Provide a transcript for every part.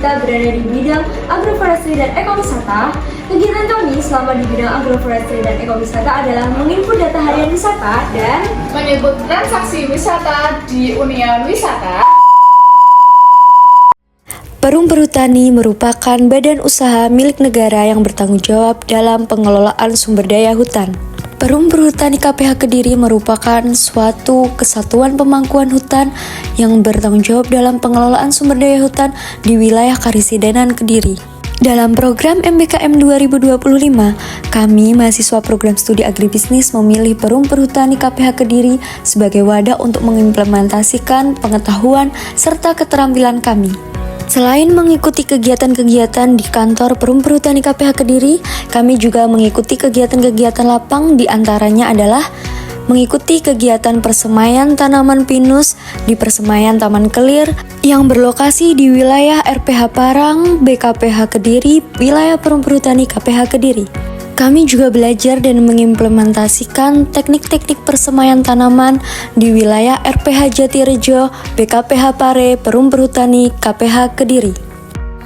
kita berada di bidang agroforestry dan ekowisata. Kegiatan kami selama di bidang agroforestry dan ekowisata adalah menginput data harian wisata dan menyebut transaksi wisata di Unian Wisata. Perum Perhutani merupakan badan usaha milik negara yang bertanggung jawab dalam pengelolaan sumber daya hutan. Perum Perhutani KPH Kediri merupakan suatu kesatuan pemangkuan hutan yang bertanggung jawab dalam pengelolaan sumber daya hutan di wilayah Karisidenan Kediri. Dalam program MBKM 2025, kami mahasiswa program studi agribisnis memilih Perum Perhutani KPH Kediri sebagai wadah untuk mengimplementasikan pengetahuan serta keterampilan kami. Selain mengikuti kegiatan-kegiatan di kantor Perum Perhutani KPH Kediri, kami juga mengikuti kegiatan-kegiatan lapang, di antaranya adalah mengikuti kegiatan persemaian tanaman pinus di Persemaian Taman Kelir yang berlokasi di wilayah RPH Parang, BKPH Kediri, wilayah Perum Perhutani KPH Kediri. Kami juga belajar dan mengimplementasikan teknik-teknik persemaian tanaman di wilayah RPH Jatirejo, BKPH Pare, Perum Perhutani, KPH Kediri.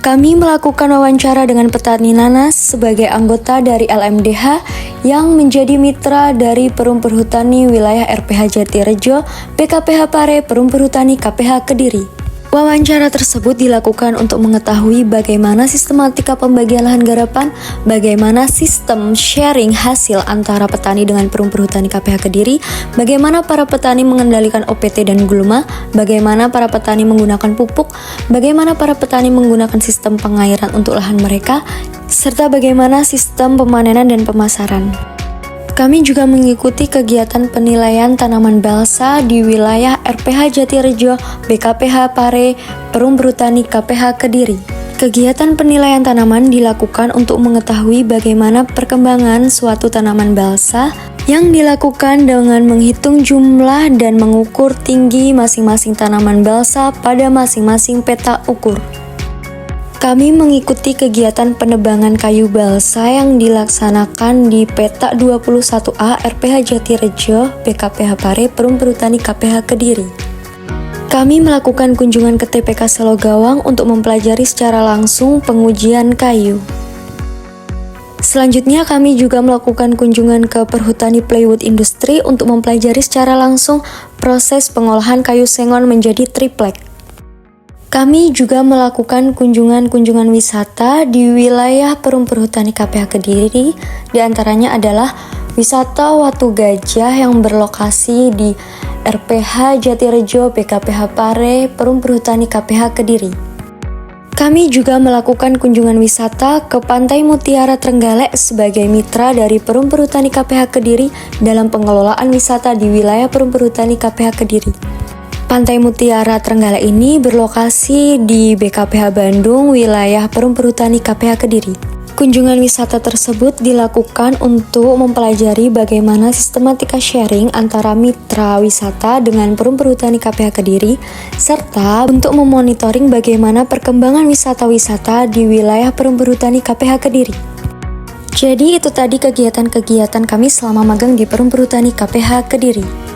Kami melakukan wawancara dengan petani nanas sebagai anggota dari LMDH yang menjadi mitra dari Perum Perhutani wilayah RPH Jatirejo, BKPH Pare, Perum Perhutani, KPH Kediri. Wawancara tersebut dilakukan untuk mengetahui bagaimana sistematika pembagian lahan garapan, bagaimana sistem sharing hasil antara petani dengan Perum Perhutani KPH Kediri, bagaimana para petani mengendalikan OPT dan gulma, bagaimana para petani menggunakan pupuk, bagaimana para petani menggunakan sistem pengairan untuk lahan mereka, serta bagaimana sistem pemanenan dan pemasaran. Kami juga mengikuti kegiatan penilaian tanaman balsa di wilayah RPH Jatirejo, BKPH Pare, Perum Perhutani KPH Kediri. Kegiatan penilaian tanaman dilakukan untuk mengetahui bagaimana perkembangan suatu tanaman balsa yang dilakukan dengan menghitung jumlah dan mengukur tinggi masing-masing tanaman balsa pada masing-masing peta ukur. Kami mengikuti kegiatan penebangan kayu balsa yang dilaksanakan di peta 21A RPH Jatirejo, BKPH Pare, Perum Perhutani KPH Kediri. Kami melakukan kunjungan ke TPK Selogawang untuk mempelajari secara langsung pengujian kayu. Selanjutnya kami juga melakukan kunjungan ke Perhutani Plywood Industri untuk mempelajari secara langsung proses pengolahan kayu sengon menjadi triplek. Kami juga melakukan kunjungan-kunjungan wisata di wilayah Perum Perhutani KPH Kediri, diantaranya adalah wisata Watu Gajah yang berlokasi di RPH Jatirejo, BKPH Pare, Perum Perhutani KPH Kediri. Kami juga melakukan kunjungan wisata ke Pantai Mutiara Trenggalek sebagai mitra dari Perum Perhutani KPH Kediri dalam pengelolaan wisata di wilayah Perum Perhutani KPH Kediri. Pantai Mutiara Trenggalek ini berlokasi di BKPH Bandung, wilayah Perum Perhutani KPH Kediri. Kunjungan wisata tersebut dilakukan untuk mempelajari bagaimana sistematika sharing antara mitra wisata dengan Perum Perhutani KPH Kediri, serta untuk memonitoring bagaimana perkembangan wisata-wisata di wilayah Perum Perhutani KPH Kediri. Jadi itu tadi kegiatan-kegiatan kami selama magang di Perum Perhutani KPH Kediri.